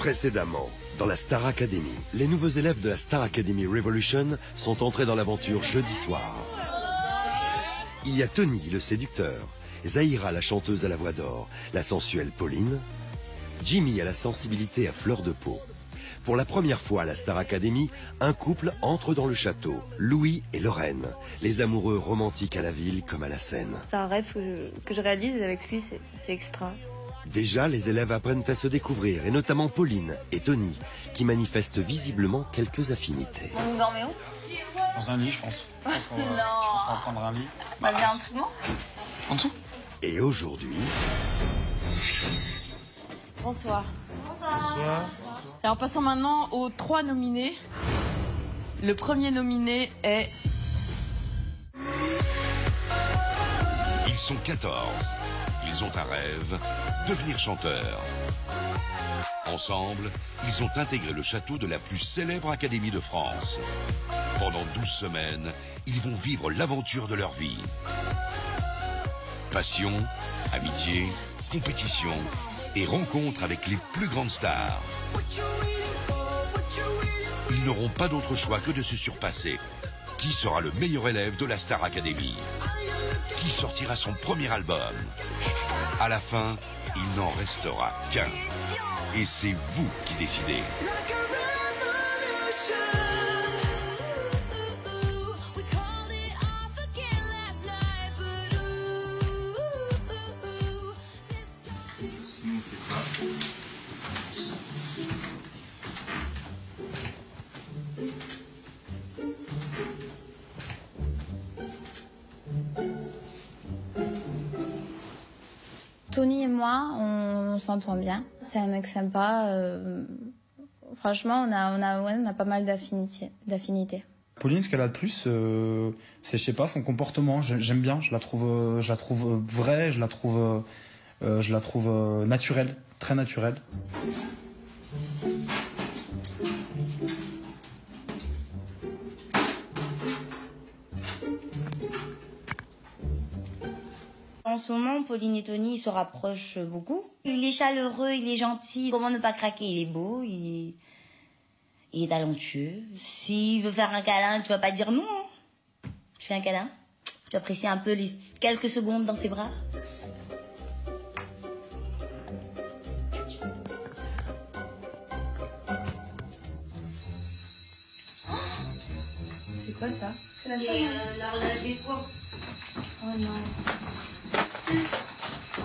Précédemment, dans la Star Academy, les nouveaux élèves de la Star Academy Revolution sont entrés dans l'aventure jeudi soir. Il y a Tony, le séducteur, Zahira, la chanteuse à la voix d'or, la sensuelle Pauline, Jimmy à la sensibilité à fleur de peau. Pour la première fois à la Star Academy, un couple entre dans le château, Louis et Lorraine, les amoureux romantiques à la ville comme à la scène. C'est un rêve que je réalise avec lui, c'est extra. Déjà, les élèves apprennent à se découvrir, et notamment Pauline et Tony, qui manifestent visiblement quelques affinités. Vous dormez où? Dans un lit, je pense. On Non. va prendre un lit. Bah, bien en dessous, non? En dessous? Et aujourd'hui... Bonsoir. Bonsoir. Alors passons maintenant aux 3 nominés. Le premier nominé est... Ils sont 14. Ils ont un rêve, devenir chanteurs. Ensemble, ils ont intégré le château de la plus célèbre académie de France. Pendant 12 semaines, ils vont vivre l'aventure de leur vie. Passion, amitié, compétition et rencontre avec les plus grandes stars. Ils n'auront pas d'autre choix que de se surpasser. Qui sera le meilleur élève de la Star Academy? Qui sortira son premier album? À la fin, il n'en restera qu'un. Et c'est vous qui décidez. Tony et moi, on s'entend bien. C'est un mec sympa. Franchement, on a pas mal d'affinités. Pauline, ce qu'elle a de plus, c'est, je sais pas, son comportement. J'aime bien. Je la trouve vraie. Je la trouve naturelle, très naturelle. En ce moment, Pauline et Tony se rapprochent beaucoup. Il est chaleureux, il est gentil. Comment ne pas craquer? Il est beau, il est talentueux. S'il veut faire un câlin, tu vas pas dire non. Hein. Tu fais un câlin? Tu apprécies un peu les quelques secondes dans ses bras? C'est quoi ça? C'est l'horloge des cours. Oh non.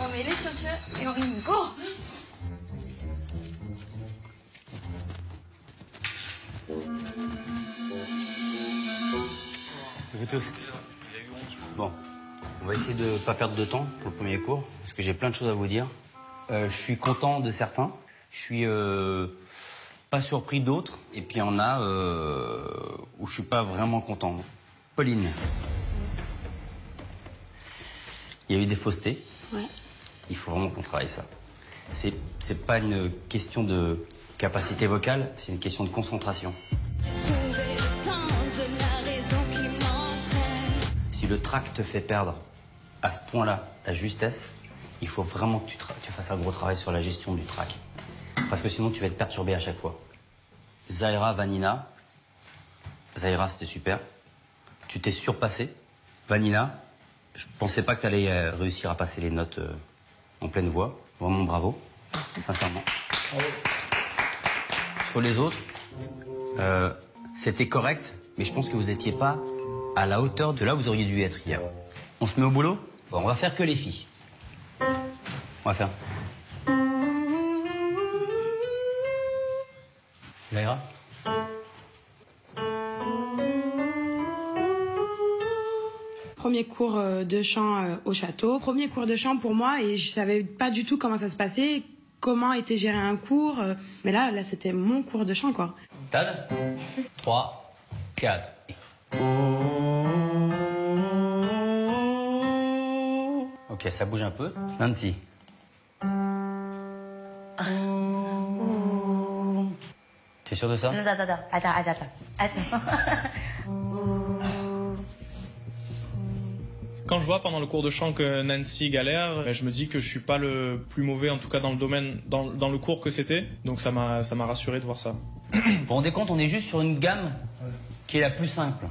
On met les chaussures et on rime. Go! Bon, on va essayer de ne pas perdre de temps pour le premier cours, parce que j'ai plein de choses à vous dire. Je suis content de certains, je suis pas surpris d'autres, et puis il y en a où je suis pas vraiment content. Pauline. Il y a eu des faussetés. Ouais. Il faut vraiment qu'on travaille ça. C'est pas une question de capacité vocale, c'est une question de concentration. Si le trac te fait perdre à ce point-là la justesse, il faut vraiment que tu fasses un gros travail sur la gestion du trac. Parce que sinon tu vas être perturbé à chaque fois. Zahira, Vanina. Zahira, c'était super. Tu t'es surpassé. Vanina, je pensais pas que tu allais réussir à passer les notes en pleine voix. Vraiment bravo, sincèrement. Sur les autres, c'était correct, mais je pense que vous n'étiez pas à la hauteur de là où vous auriez dû être hier. On se met au boulot? Bon, on va faire que les filles. On va faire. Zahira? Premier cours de chant au château. Premier cours de chant pour moi et je savais pas du tout comment ça se passait, comment était géré un cours. Mais là c'était mon cours de chant, quoi. 3, 4. Ok, ça bouge un peu. Nancy. T'es sûr de ça? Attends. Quand je vois pendant le cours de chant que Nancy galère, je me dis que je suis pas le plus mauvais, en tout cas dans le domaine, dans le cours que c'était. Donc ça m'a rassuré de voir ça. Vous vous rendez compte, on est juste sur une gamme qui est la plus simple.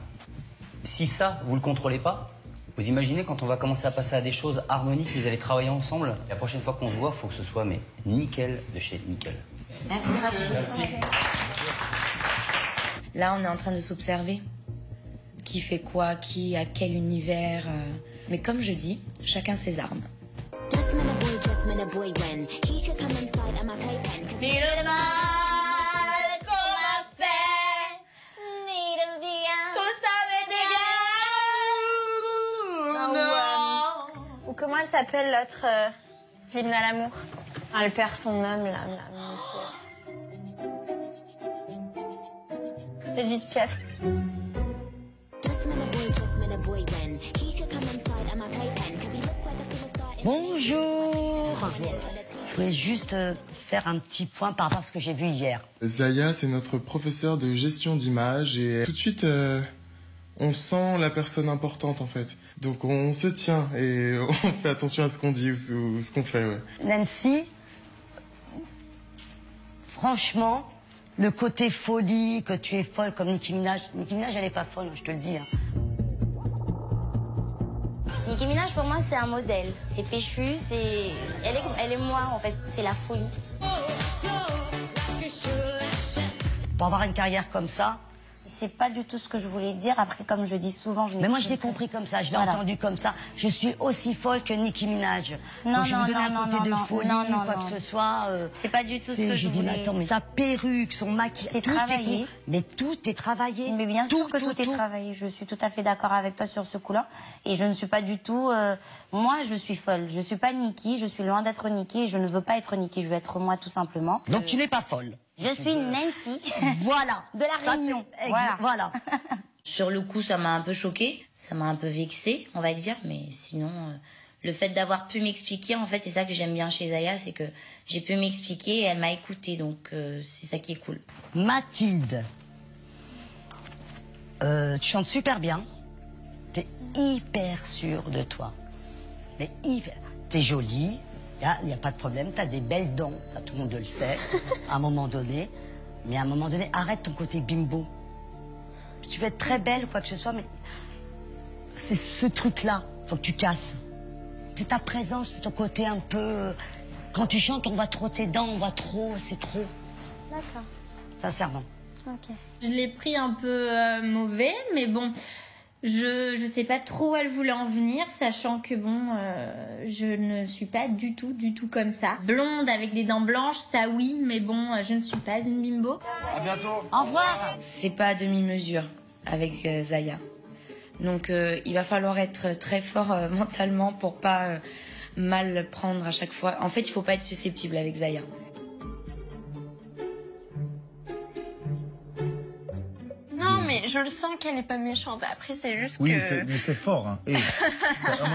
Si ça, vous le contrôlez pas, vous imaginez quand on va commencer à passer à des choses harmoniques, vous allez travailler ensemble. La prochaine fois qu'on se voit, il faut que ce soit mais nickel de chez nickel. Merci Rachid. Merci. Là, on est en train de s'observer. Qui fait quoi, qui a quel univers. Mais comme je dis, chacun ses armes. Ou comment elle s'appelle l'autre l'hymne à l'amour? Elle perd son âme là. Edith Piaf. Bonjour. Je voulais juste faire un petit point par rapport à ce que j'ai vu hier. Zaya, c'est notre professeur de gestion d'image et tout de suite, on sent la personne importante en fait. Donc on se tient et on fait attention à ce qu'on dit ou ce qu'on fait. Ouais. Nancy, franchement, le côté folie, que tu es folle comme Nicki Minaj. Nicki Minaj, elle est pas folle, je te le dis. Hein. Nicki Minaj, pour moi, c'est un modèle. C'est péchu, c'est... Elle est moi, en fait. C'est la folie. Pour avoir une carrière comme ça, c'est pas du tout ce que je voulais dire. Après, comme je dis souvent... Mais moi, je l'ai compris comme ça, je l'ai entendu comme ça. Je suis aussi folle que Nicki Minaj. Non, je me donne un côté de folie, quoi que ce soit. C'est pas du tout ce que je voulais. Attends, mais sa perruque, son maquillage, c'est travaillé. Mais tout est travaillé. Mais bien sûr que tout est travaillé. Je suis tout à fait d'accord avec toi sur ce coup-là. Et je ne suis pas du tout... Moi, je suis folle. Je suis pas Nicki. Je suis loin d'être Nicki. Et je ne veux pas être Nicki. Je veux être moi, tout simplement. Donc tu n'es pas folle. Je suis Nancy. Voilà. De la Réunion. Voilà. Sur le coup, ça m'a un peu choquée. Ça m'a un peu vexée, on va dire. Mais sinon, le fait d'avoir pu m'expliquer, en fait, c'est ça que j'aime bien chez Zaya. C'est que j'ai pu m'expliquer et elle m'a écoutée. Donc, c'est ça qui est cool. Mathilde. Tu chantes super bien. T'es hyper sûre de toi. Mais hyper. T'es jolie. Il n'y a pas de problème, tu as des belles dents, ça tout le monde le sait, à un moment donné. Mais à un moment donné, arrête ton côté bimbo. Tu peux être très belle ou quoi que ce soit, mais c'est ce truc-là, faut que tu casses. C'est ta présence, c'est ton côté un peu... Quand tu chantes, on voit trop tes dents, on voit trop, c'est trop. D'accord. Sincèrement. Ok. Je l'ai pris un peu mauvais, mais bon... Je sais pas trop où elle voulait en venir, sachant que bon, je ne suis pas du tout comme ça. Blonde avec des dents blanches, ça oui, mais bon, je ne suis pas une bimbo. À bientôt. Au revoir. C'est pas à demi-mesure avec Zaya. Donc il va falloir être très fort mentalement pour pas mal prendre à chaque fois. En fait, il faut pas être susceptible avec Zaya. Mais je le sens qu'elle est pas méchante. Après, c'est juste oui, que... mais c'est fort. Hein. Et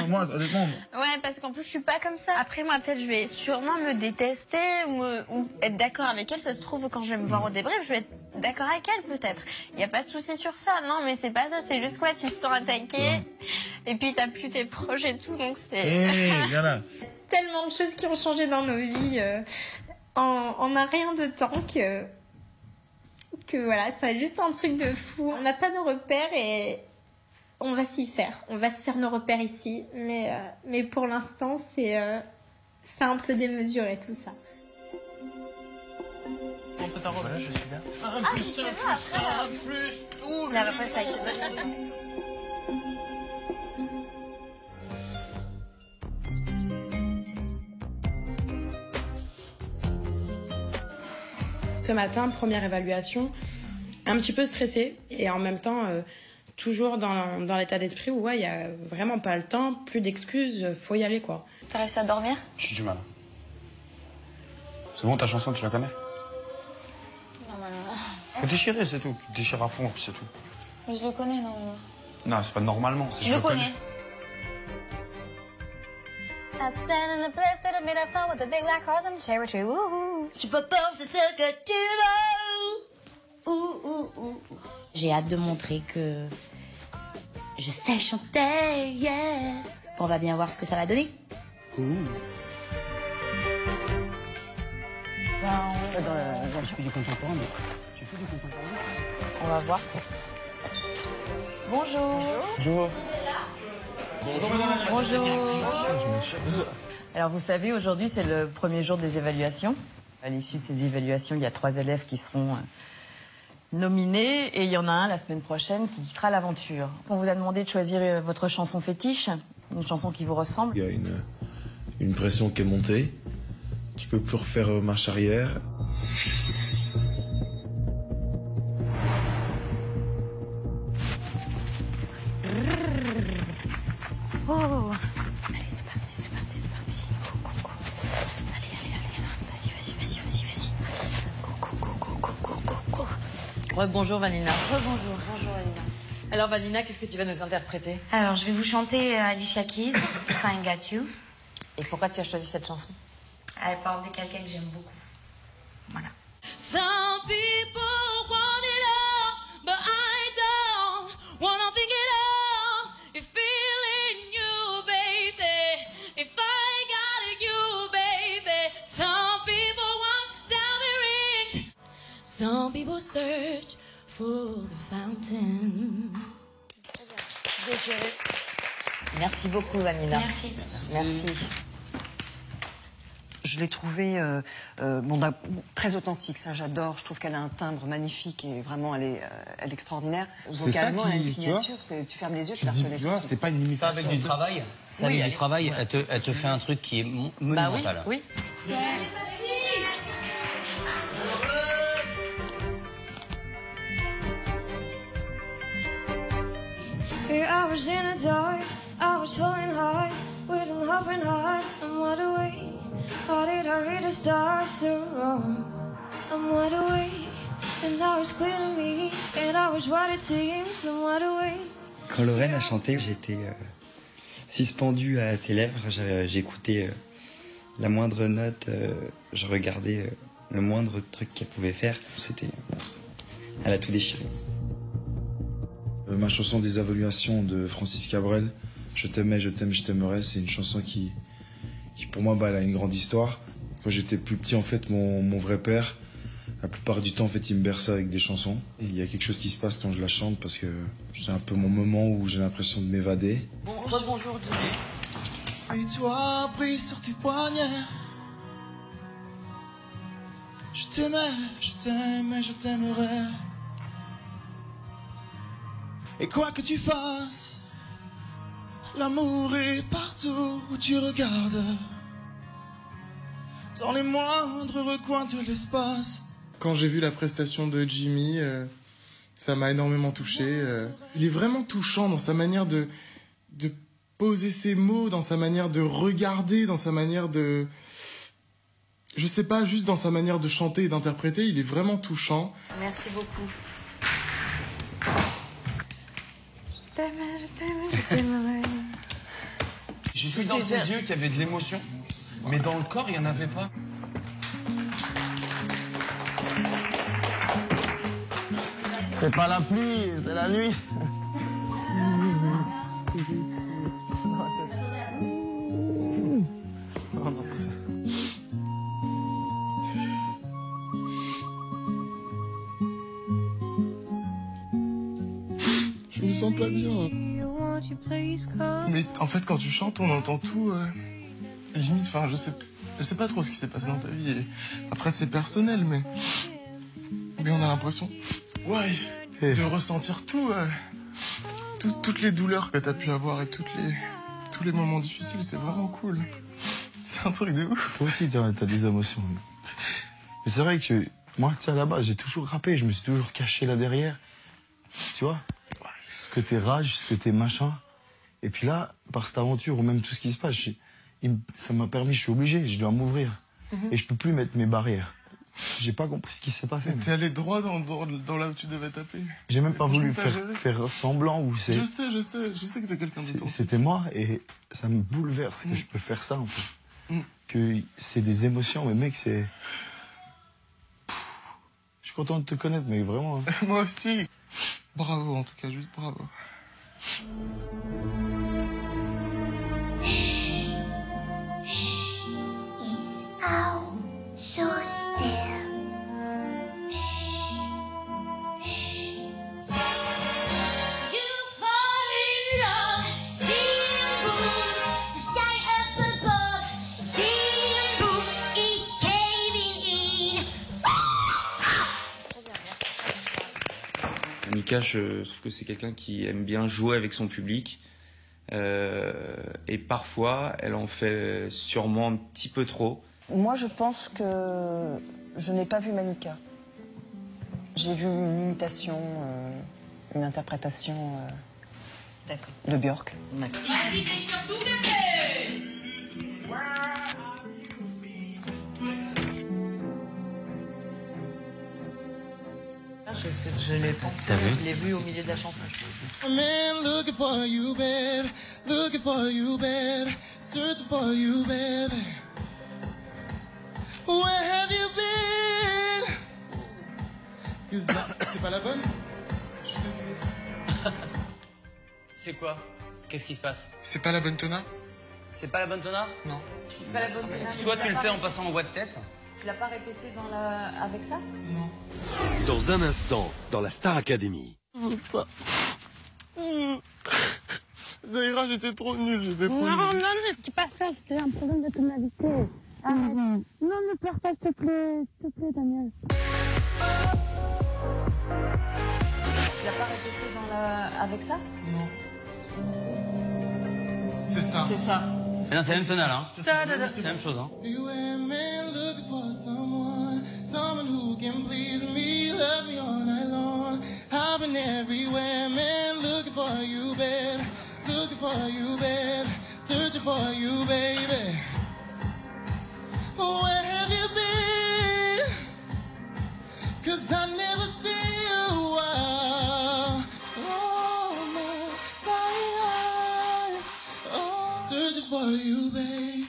moi, honnêtement... Ouais, parce qu'en plus, je suis pas comme ça. Après, moi, peut-être, je vais sûrement me détester ou être d'accord avec elle. Ça se trouve, quand je vais me voir au débrief, je vais être d'accord avec elle, peut-être. Il n'y a pas de souci sur ça. Non, mais c'est pas ça. C'est juste quoi, tu te sens attaqué. Et puis, t'as plus tes proches et tout. Donc, c'est... Voilà. Tellement de choses qui ont changé dans nos vies en un rien de temps que voilà, ça va être juste un truc de fou. On n'a pas nos repères et on va s'y faire. On va se faire nos repères ici, mais pour l'instant, c'est un peu démesuré tout ça. On peut t'en revenir, je suis là. Ah, si tu veux, après. Plus. La repasse avec cette Ce matin, première évaluation, un petit peu stressée et en même temps toujours dans l'état d'esprit où il y a vraiment pas le temps, plus d'excuses, faut y aller quoi. T'as réussi à dormir? J'ai du mal. C'est bon, ta chanson, tu la connais? Normalement. Faut déchirer, c'est tout. Tu déchires à fond, puis c'est tout. Mais je le connais normalement. Non, c'est pas normalement. Je le connais. I stand in a place that I made a flow with a big black horse and a cherry tree. Ooh. Tu peux pas, c'est ce que tu veux. J'ai hâte de montrer que je sais chanter, yeah. on va bien voir ce que ça va donner. Je fais du contemporain, mais tu fais du contemporain. On va voir. Bonjour. Bonjour. Bonjour. Alors vous savez, aujourd'hui c'est le premier jour des évaluations. À l'issue de ces évaluations, il y a 3 élèves qui seront nominés et il y en a un la semaine prochaine qui quittera l'aventure. On vous a demandé de choisir votre chanson fétiche, une chanson qui vous ressemble. Il y a une pression qui est montée. Tu peux plus refaire marche arrière. Oh. Allez, c'est parti. Go. Allez. Vas-y. Go. Rebonjour Vanina. Bonjour Vanina. Alors Vanina, qu'est-ce que tu vas nous interpréter? Alors, je vais vous chanter Alicia Keys, If I Got You. Et pourquoi tu as choisi cette chanson? Elle parle de quelqu'un que j'aime beaucoup. Voilà. Some people want it all, but I don't wanna think it all. You're feeling you, baby. If I got you, baby. Some people want down the ring. Some people search for the fountain. Merci beaucoup Vanina. Merci. Je l'ai trouvée très authentique, ça j'adore. Je trouve qu'elle a un timbre magnifique et vraiment elle est extraordinaire. Vocalement, elle a une signature, tu fermes les yeux, tu la reconnais. C'est pas une imitation. Ça avec du travail. Ça avec du travail, elle te fait un truc qui est monumental. Bah oui. I was in a dive, I was holding high, with an hovering high, I'm wide awake. How did I read the stars so wrong? I'm wide awake, and now it's clear to me, and I was what it seems, I'm wide awake. Quand Lorraine a chanté, j'étais suspendu à ses lèvres, j'écoutais la moindre note, je regardais le moindre truc qu'elle pouvait faire, elle a tout déchiré. Ma chanson des évaluations de Francis Cabrel, Je t'aimais, je t'aime, je t'aimerais, c'est une chanson qui pour moi, elle a une grande histoire. Quand j'étais plus petit, en fait, mon vrai père, la plupart du temps, en fait, il me berçait avec des chansons. Et il y a quelque chose qui se passe quand je la chante parce que c'est un peu mon moment où j'ai l'impression de m'évader. Bonjour Jimmy. Et toi, pris sur tes poignets. Je t'aimais, je t'aimerais. Et quoi que tu fasses, l'amour est partout où tu regardes, dans les moindres recoins de l'espace. Quand j'ai vu la prestation de Jimmy, ça m'a énormément touché. Il est vraiment touchant dans sa manière de poser ses mots, dans sa manière de regarder, dans sa manière de... Je sais pas, juste dans sa manière de chanter et d'interpréter, il est vraiment touchant. Merci beaucoup. Je t'aimais. J'ai vu dans ses yeux qu'il y avait de l'émotion, mais dans le corps, il n'y en avait pas. C'est pas la pluie, c'est la nuit. Je me sens pas bien. Mais en fait, quand tu chantes, on entend tout. Limite, enfin, je sais pas trop ce qui s'est passé dans ta vie. Et après, c'est personnel, mais on a l'impression, de ressentir toutes les douleurs que t'as pu avoir et tous les moments difficiles. C'est vraiment cool. C'est un truc de ouf. Toi aussi, t'as des émotions. Mais c'est vrai que moi, tu sais, à la base, j'ai toujours rappé, je me suis toujours caché là derrière. Tu vois, ce côté rage, ce côté machin. Et puis là, par cette aventure, ou même tout ce qui se passe, ça m'a permis, je suis obligé, je dois m'ouvrir. Et je peux plus mettre mes barrières. J'ai pas compris ce qui s'est passé. T'es allé droit dans là où tu devais taper. J'ai même pas voulu faire semblant ou c'est. Je sais que t'es quelqu'un d'autre. C'était moi et ça me bouleverse que je peux faire ça en fait. Que c'est des émotions, mais mec, c'est. Je suis content de te connaître, mais vraiment. Hein. Moi aussi. Bravo, en tout cas, juste bravo. Manika, je trouve que c'est quelqu'un qui aime bien jouer avec son public. Et parfois, elle en fait sûrement un petit peu trop. Moi, je pense que je n'ai pas vu Manika. J'ai vu une imitation, une interprétation de Björk. Je l'ai pensé, je l'ai vu au milieu de la chanson. Man looking for you, babe. Looking for you, babe. Searching for you, baby. Where have you been? C'est pas la bonne? Je suis désolé. C'est quoi? Qu'est-ce qui se passe? C'est pas la bonne tona? C'est pas la bonne tona? Non. C'est pas la bonne tona. Soit tu le fais en passant en voix de tête. Tu l'as pas répété avec ça? Non. Dans un instant, dans la Star Academy. Je veux pas. Zahira, j'étais trop nul, Non, ne dis pas ça, c'était un problème de tonalité. Arrête. Non, ne pleure pas, s'il te plaît, Daniel. Tu l'as pas répété avec ça? Non. C'est ça. C'est ça. Mais non, c'est la même tonale, hein. C'est la même chose, hein. Someone who can please me, love me all night long. I've been everywhere, man, looking for you, babe. Looking for you, babe. Searching for you, baby. Where have you been? 'Cause I never see you. Oh, my, searching for you, babe.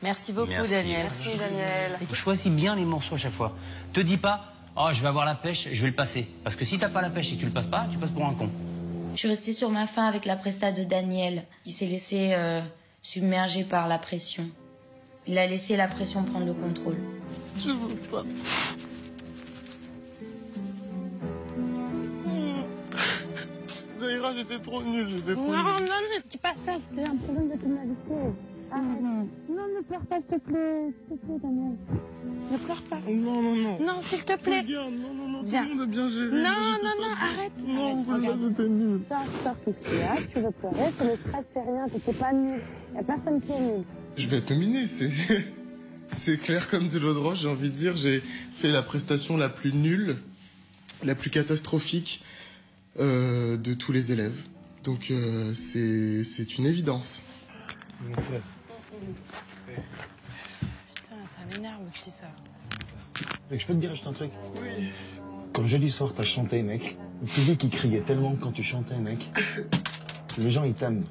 Merci beaucoup, Daniel. Merci, Daniel. Choisis bien les morceaux à chaque fois. Te dis pas, oh, je vais avoir la pêche, je vais le passer. Parce que si t'as pas la pêche et que tu le passes pas, tu passes pour un con. Je suis restée sur ma faim avec la presta de Daniel. Il s'est laissé submerger par la pression. Il a laissé la pression prendre le contrôle. Je veux pas. Zahira, j'étais trop nul, Non, ne dis pas ça, c'était un problème de tonalité. Arrête. Non, ne pleure pas, s'il te plaît, Daniel. Ne pleure pas. Non. Non, s'il te plaît. Regarde, non, tout Viens. le monde a bien géré. Non, arrête. Non, Regarde. c'était nul. Sors tout ce qu'il y a, tu veux pleurer, c'est le stress, c'est rien, t'es pas nul. Y a personne qui est nul. Je vais être nominé, c'est clair comme de l'eau de roche, j'ai envie de dire. J'ai fait la prestation la plus nulle, la plus catastrophique de tous les élèves. Donc c'est une évidence. Putain, ça m'énerve aussi, ça. Mec, je peux te dire juste un truc? Oui. Comme jeudi soir, t'as chanté, mec. Le public, il criait tellement quand tu chantais, mec. Les gens, ils t'aiment.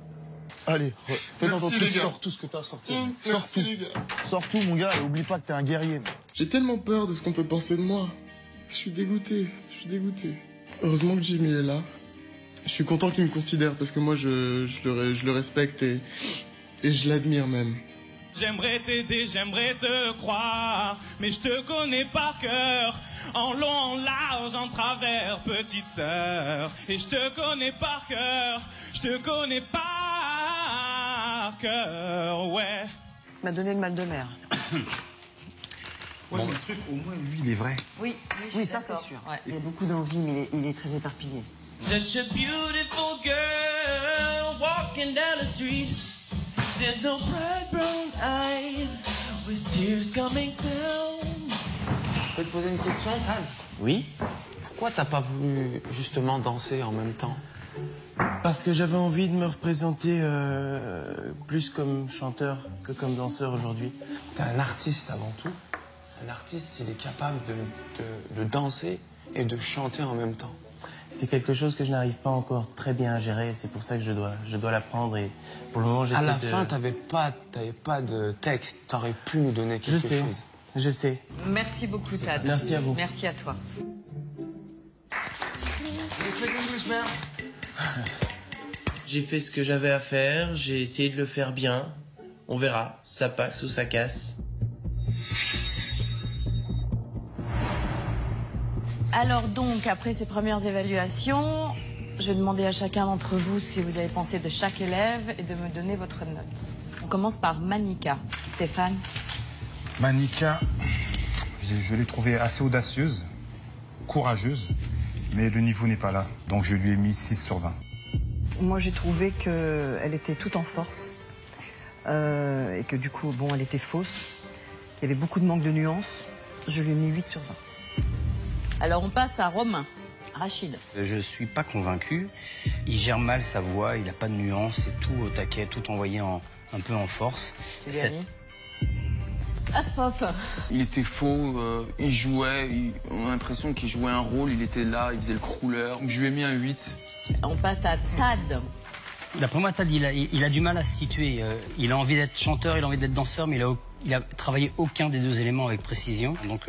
Allez, fais dans ton truc, sors tout ce que t'as sorti. Merci, les gars. Sors tout, mon gars, et oublie pas que t'es un guerrier. J'ai tellement peur de ce qu'on peut penser de moi. Je suis dégoûté. Heureusement que Jimmy est là. Je suis content qu'il me considère parce que moi, je le respecte et je l'admire même. J'aimerais t'aider, j'aimerais te croire, mais je te connais par cœur, en long, en large, en travers, petite sœur. Et je te connais par cœur, ouais. Il m'a donné le mal de mer. Ouais, le truc, au moins, lui, il est vrai. Oui, ça c'est sûr. Ouais. Il a beaucoup d'envie, mais il est très éparpillé. Such a beautiful girl walking down the street. There's no bright brown eyes with tears coming down. Je peux te poser une question, Tad? Oui? Pourquoi t'as pas voulu justement danser en même temps? Parce que j'avais envie de me représenter plus comme chanteur que comme danseur aujourd'hui. T'es un artiste avant tout. Un artiste, il est capable de danser et de chanter en même temps. C'est quelque chose que je n'arrive pas encore très bien à gérer. C'est pour ça que je dois l'apprendre. Et pour le moment, j'essaie de... À la fin, t'avais pas de texte. T'aurais pu nous donner quelque chose. Je sais. Merci beaucoup, Tad. Merci à vous. Merci à toi. J'ai fait ce que j'avais à faire. J'ai essayé de le faire bien. On verra. Ça passe ou ça casse. Alors donc, après ces premières évaluations, je vais demander à chacun d'entre vous ce que vous avez pensé de chaque élève et de me donner votre note. On commence par Manika. Stéphane? Manika, je l'ai trouvée assez audacieuse, courageuse mais le niveau n'est pas là. Donc je lui ai mis 6 sur 20. Moi, j'ai trouvé qu'elle était toute en force et que du coup, bon, elle était fausse. Il y avait beaucoup de manque de nuances. Je lui ai mis 8 sur 20. Alors, on passe à Romain. Rachid. Je suis pas convaincu. Il gère mal sa voix, il a pas de nuance, c'est tout au taquet, tout envoyé un peu en force. Tu lui as mis Asprof. Il était faux, il jouait, on a l'impression qu'il jouait un rôle, il était là, il faisait le crouleur. Je lui ai mis un 8. On passe à Tad. D'après moi, Tad, il a du mal à se situer. Il a envie d'être chanteur, il a envie d'être danseur, mais il a travaillé aucun des deux éléments avec précision. Donc,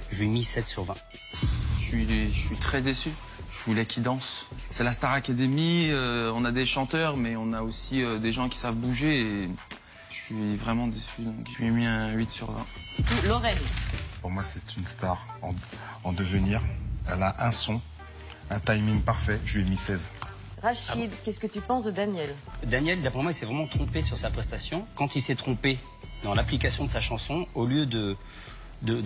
je lui ai mis 7 sur 20. Je suis très déçu. Je voulais qu'il danse. C'est la Star Academy, on a des chanteurs, mais on a aussi des gens qui savent bouger. Et je suis vraiment déçu, donc je lui ai mis un 8 sur 20. Lorraine. Pour moi, c'est une star en devenir. Elle a un son, un timing parfait. Je lui ai mis 16. Rachid, qu'est-ce que tu penses de Daniel? Daniel, d'après moi, il s'est vraiment trompé sur sa prestation. Quand il s'est trompé dans l'application de sa chanson, au lieu de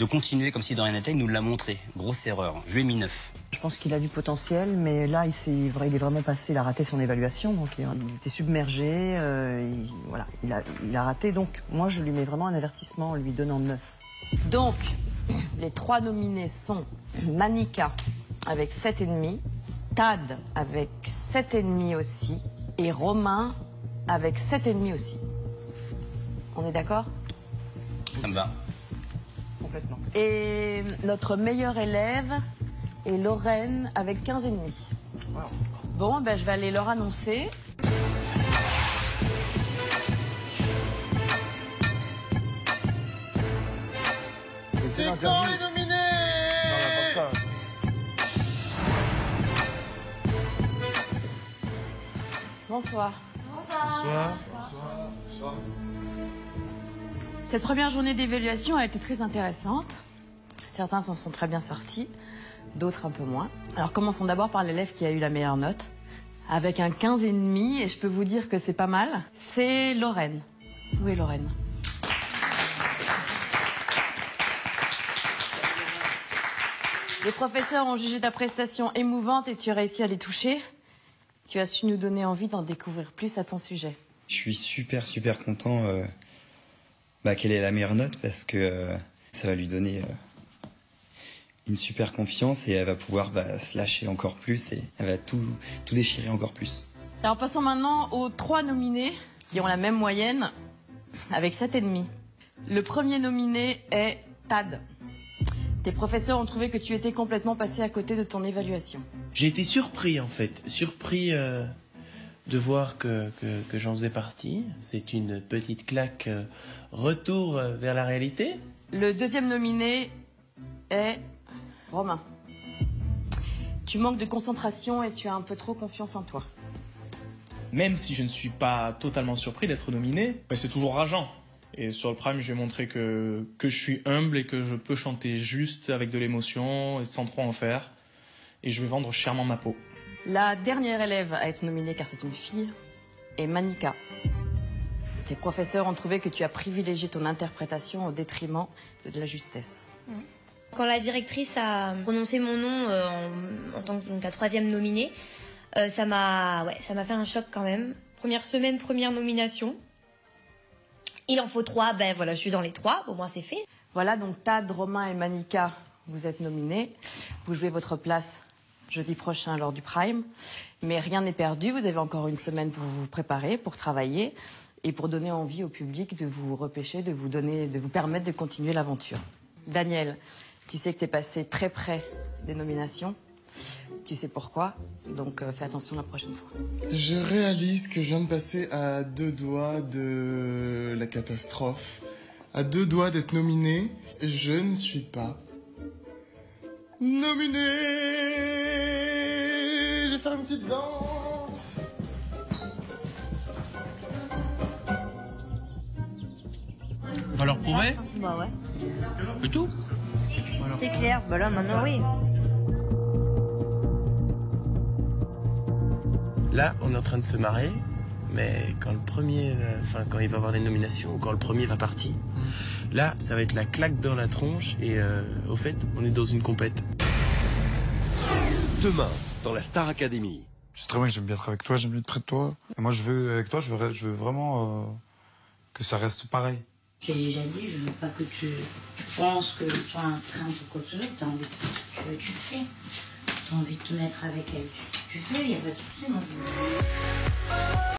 continuer comme si de rien n'était, il nous l'a montré. Grosse erreur. Je lui ai mis 9. Je pense qu'il a du potentiel, mais là, il est vraiment passé, il a raté son évaluation, donc il était submergé, il a raté, donc moi je lui mets vraiment un avertissement en lui donnant 9. Donc, les 3 nominés sont Manika avec 7,5, Tad avec 7,5 aussi, et Romain avec 7,5 aussi. On est d'accord? Ça me va. Complètement. Et notre meilleure élève est Lorraine avec 15,5. Wow. Bon, ben, je vais aller leur annoncer. C'est quand les nominés? Non, pas ça. Bonsoir. Bonsoir. Cette première journée d'évaluation a été très intéressante. Certains s'en sont très bien sortis, d'autres un peu moins. Alors commençons d'abord par l'élève qui a eu la meilleure note, avec un 15,5, et je peux vous dire que c'est pas mal. C'est Lorraine. Où est Lorraine? Les professeurs ont jugé ta prestation émouvante et tu as réussi à les toucher. Tu as su nous donner envie d'en découvrir plus à ton sujet. Je suis super content qu'elle ait la meilleure note parce que ça va lui donner une super confiance et elle va pouvoir se lâcher encore plus et elle va tout déchirer encore plus. Alors passons maintenant aux 3 nominés qui ont la même moyenne avec 7,5. Le premier nominé est Tad. Tes professeurs ont trouvé que tu étais complètement passé à côté de ton évaluation. J'ai été surpris en fait, de voir que j'en faisais partie. C'est une petite claque retour vers la réalité. Le deuxième nominé est Romain. Tu manques de concentration et tu as un peu trop confiance en toi. Même si je ne suis pas totalement surpris d'être nominé, c'est toujours rageant. Et sur le Prime, je vais montrer que je suis humble et que je peux chanter juste avec de l'émotion et sans trop en faire. Et je vais vendre chèrement ma peau. La dernière élève à être nominée, car c'est une fille, est Manika. Tes professeurs ont trouvé que tu as privilégié ton interprétation au détriment de la justesse. Quand la directrice a prononcé mon nom en tant que la 3e nominée, ça m'a fait un choc quand même. Première semaine, première nomination. Il en faut 3, je suis dans les 3, pour moi c'est fait. Voilà, donc Tad, Romain et Manika, vous êtes nominés. Vous jouez votre place jeudi prochain lors du Prime. Mais rien n'est perdu, vous avez encore une semaine pour vous préparer, pour travailler et pour donner envie au public de vous repêcher, de vous permettre de continuer l'aventure. Daniel, tu sais que tu es passé très près des nominations. Tu sais pourquoi, donc fais attention la prochaine fois. Je réalise que je viens de passer à 2 doigts de la catastrophe, à 2 doigts d'être nominé. Je ne suis pas nominé. Je vais faire une petite danse. On va leur prouver? Bah ouais. C'est tout? C'est clair, là maintenant oui. Là, on est en train de se marrer, mais quand quand il va y avoir les nominations, ou quand le premier va partir, là, ça va être la claque dans la tronche et au fait, on est dans une compète. demain dans la Star Academy. C'est très bien, j'aime bien être avec toi, j'aime bien être près de toi. Et moi, avec toi, je veux vraiment que ça reste pareil. J'ai déjà dit, je veux pas que tu penses que tu as un train ou quoi que ce soit. Tu as envie de faire ce que tu veux, tu le fais. Tu as envie de te mettre avec elle, tu fais, il n'y a pas de souci. Moi, je...